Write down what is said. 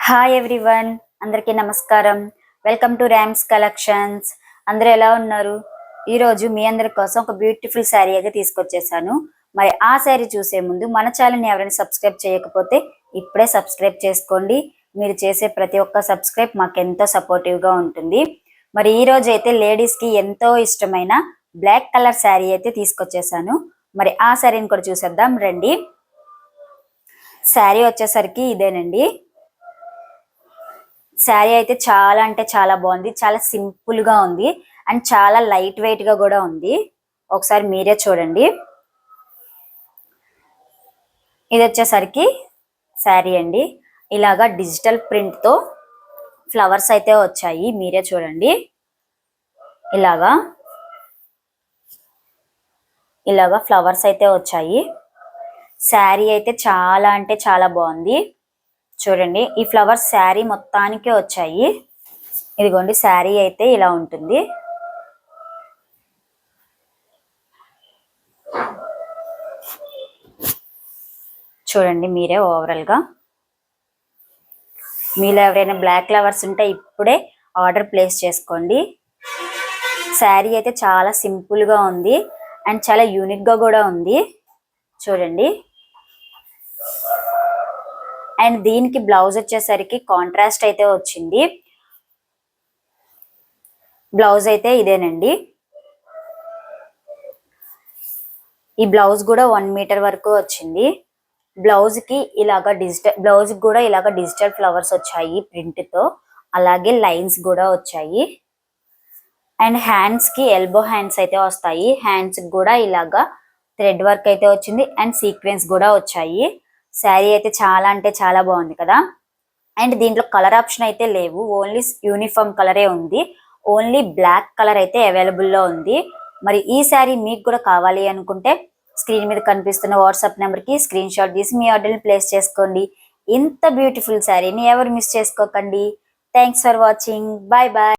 Hi everyone, అందరికీ నమస్కారం. Welcome to rams collections. అందరూ ఎలా ఉన్నారు? ఈరోజు మీ అందరి కోసం ఒక బ్యూటిఫుల్ శారీ అయితే తీసుకొచ్చేసాను. మరి ఆ శారీ చూసే ముందు మన ఛానల్ని ఎవరైనా సబ్స్క్రైబ్ చేయకపోతే ఇప్పుడే సబ్స్క్రైబ్ చేసుకోండి. మీరు చేసే ప్రతి ఒక్క సబ్స్క్రైబ్ మాకు ఎంతో సపోర్టివ్గా ఉంటుంది. మరి ఈ రోజు అయితే లేడీస్కి ఎంతో ఇష్టమైన బ్లాక్ కలర్ శారీ అయితే తీసుకొచ్చేసాను. మరి ఆ శారీని కూడా చూసేద్దాం రండి. శారీ వచ్చేసరికి ఇదేనండి. శారీ అయితే చాలా అంటే చాలా బాగుంది. చాలా సింపుల్ గా ఉంది అండ్ చాలా లైట్ వెయిట్ గా కూడా ఉంది. ఒకసారి మీరే చూడండి. ఇది వచ్చేసరికి శారీ అండి. ఇలాగా డిజిటల్ ప్రింట్ తో ఫ్లవర్స్ అయితే వచ్చాయి. మీరే చూడండి. ఇలాగా ఫ్లవర్స్ అయితే వచ్చాయి. శారీ అయితే చాలా అంటే చాలా బాగుంది. చూడండి, ఈ ఫ్లవర్స్ శారీ మొత్తానికి వచ్చాయి. ఇదిగోండి, శారీ అయితే ఇలా ఉంటుంది. చూడండి మీరే ఓవరాల్ గా. మీలో ఎవరైనా బ్లాక్ ఫ్లవర్స్ ఉంటే ఇప్పుడే ఆర్డర్ ప్లేస్ చేసుకోండి. శారీ అయితే చాలా సింపుల్ గా ఉంది అండ్ చాలా యూనిక్ గా కూడా ఉంది. చూడండి. అండ్ దీనికి బ్లౌజ్ వచ్చేసరికి కాంట్రాస్ట్ అయితే వచ్చింది. బ్లౌజ్ అయితే ఇదేనండి. ఈ బ్లౌజ్ కూడా 1 మీటర్ వరకు వచ్చింది. బ్లౌజ్ కి కూడా ఇలాగా డిజిటల్ ఫ్లవర్స్ వచ్చాయి ప్రింట్ తో. అలాగే లైన్స్ కూడా వచ్చాయి. అండ్ హ్యాండ్స్ కి ఎల్బో హ్యాండ్స్ అయితే వస్తాయి. హ్యాండ్స్ కూడా ఇలాగా థ్రెడ్ వర్క్ అయితే వచ్చింది అండ్ సీక్వెన్స్ కూడా వచ్చాయి. శారీ అయితే చాలా అంటే చాలా బాగుంది కదా. అండ్ దీంట్లో కలర్ ఆప్షన్ అయితే లేవు, ఓన్లీ యూనిఫామ్ కలరే ఉంది. ఓన్లీ బ్లాక్ కలర్ అయితే అవైలబుల్ లో ఉంది. మరి ఈ శారీ మీకు కూడా కావాలి అనుకుంటే స్క్రీన్ మీద కనిపిస్తున్న వాట్సాప్ నెంబర్ కి స్క్రీన్ షాట్ తీసి మీ ఆర్డర్ని ప్లేస్ చేసుకోండి. ఇంత బ్యూటిఫుల్ శారీని ఎవరు మిస్ చేసుకోకండి. Thanks for watching. Bye bye.